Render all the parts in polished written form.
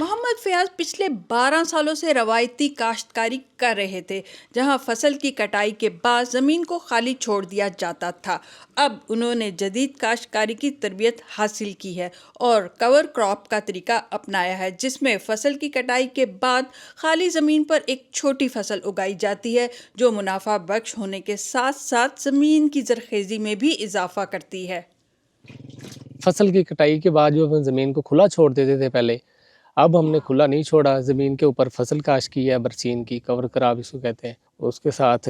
محمد فیاض پچھلے 12 سالوں سے روایتی کاشتکاری کر رہے تھے، جہاں فصل کی کٹائی کے بعد زمین کو خالی چھوڑ دیا جاتا تھا۔ اب انہوں نے جدید کاشتکاری کی تربیت حاصل کی ہے اور کور کراپ کا طریقہ اپنایا ہے، جس میں فصل کی کٹائی کے بعد خالی زمین پر ایک چھوٹی فصل اگائی جاتی ہے، جو منافع بخش ہونے کے ساتھ ساتھ زمین کی زرخیزی میں بھی اضافہ کرتی ہے۔ فصل کی کٹائی کے بعد جو ہم زمین کو کھلا چھوڑ دیتے تھے پہلے، اب ہم نے کھلا نہیں چھوڑا، زمین کے اوپر فصل کاشت کی ہے، برسین کی، کور کراپ اس کو کہتے ہیں۔ اس کے ساتھ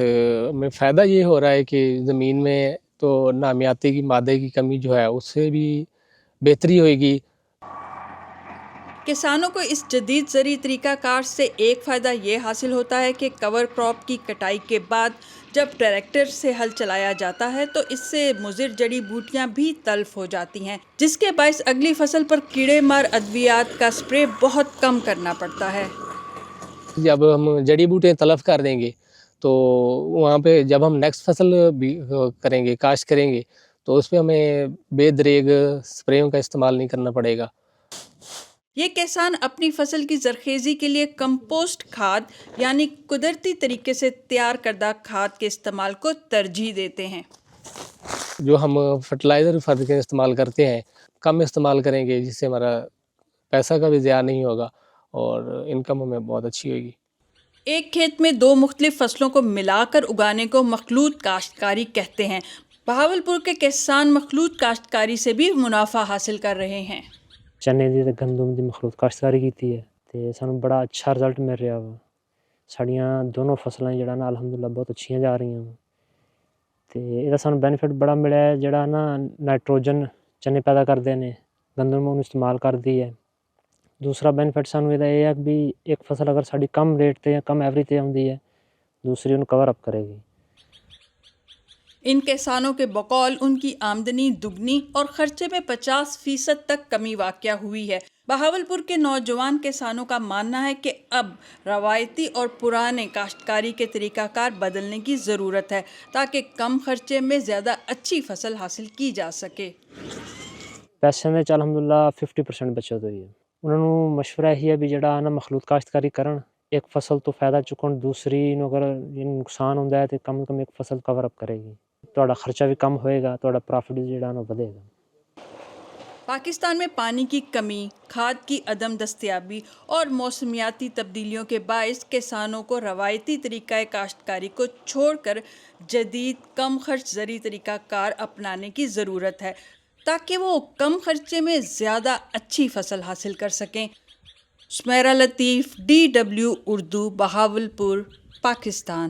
ہمیں فائدہ یہ ہو رہا ہے کہ زمین میں تو نامیاتی کی مادے کی کمی جو ہے اس سے بھی بہتری ہوئے گی۔ کسانوں کو اس جدید زرعی طریقہ کار سے ایک فائدہ یہ حاصل ہوتا ہے کہ کور کراپ کی کٹائی کے بعد جب ٹریکٹر سے ہل چلایا جاتا ہے تو اس سے مضر جڑی بوٹیاں بھی تلف ہو جاتی ہیں، جس کے باعث اگلی فصل پر کیڑے مار ادویات کا سپرے بہت کم کرنا پڑتا ہے۔ جب ہم جڑی بوٹیاں تلف کر دیں گے تو وہاں پہ جب ہم نیکسٹ فصل بھی کریں گے، کاشت کریں گے، تو اس پہ ہمیں بے دریغ سپریوں کا استعمال نہیں کرنا پڑے گا۔ یہ کسان اپنی فصل کی زرخیزی کے لیے کمپوسٹ کھاد یعنی قدرتی طریقے سے تیار کردہ کھاد کے استعمال کو ترجیح دیتے ہیں۔ جو ہم فرٹیلائزر کے استعمال کرتے ہیں کم استعمال کریں گے، جس سے ہمارا پیسہ کا بھی ضیاع نہیں ہوگا اور انکم ہمیں بہت اچھی ہوگی۔ ایک کھیت میں دو مختلف فصلوں کو ملا کر اگانے کو مخلوط کاشتکاری کہتے ہیں۔ بہاولپور کے کسان مخلوط کاشتکاری سے بھی منافع حاصل کر رہے ہیں۔ چنے دی تے گندم دی مخلوط کاشتکاری کیتی ہے تے سانوں بڑا اچھا رزلٹ مل رہا وا۔ ساڈیاں دونوں فصلاں جڑا نا الحمدللہ بہت اچھیاں جا رہی ہیں تے یہ سانوں بینیفٹ بڑا ملیا ہے، جڑا نا نائٹروجن چنے پیدا کردے نے، گندم انہوں استعمال کردی ہے۔ دوسرا بینیفٹ سانوں یہ ہے کہ ایک فصل اگر ساڈی کم ریٹ تے یا کم ایوریج تے آندی ہے، دوسری انہوں کور اپ کرے گی۔ ان کسانوں کے بقول ان کی آمدنی دگنی اور خرچے میں 50% تک کمی واقع ہوئی ہے۔ بہاولپور کے نوجوان کسانوں کا ماننا ہے کہ اب روایتی اور پرانے کاشتکاری کے طریقہ کار بدلنے کی ضرورت ہے تاکہ کم خرچے میں زیادہ اچھی فصل حاصل کی جا سکے۔ پیسے میں الحمدللہ 50% بچت ہوئی ہے۔ انہوں نے مشورہ یہ ہے بھی جڑا نا مخلوط کاشتکاری کرن، ایک فصل تو فائدہ چکن، دوسری نو اگر نقصان ہوندا ہے تو کم از کم ایک فصل کور اپ کرے گی۔ تہاڈا خرچہ بھی کم ہوئے گا، تہاڈا پروفٹ بھی جڑا نا ودے گا۔ پاکستان میں پانی کی کمی، کھاد کی عدم دستیابی اور موسمیاتی تبدیلیوں کے باعث کسانوں کو روایتی طریقہ کاشتکاری کو چھوڑ کر جدید کم خرچ زرعی طریقہ کار اپنانے کی ضرورت ہے تاکہ وہ کم خرچے میں زیادہ اچھی فصل حاصل کر سکیں۔ سمیرہ لطیف، DW اردو، بہاولپور، پاکستان۔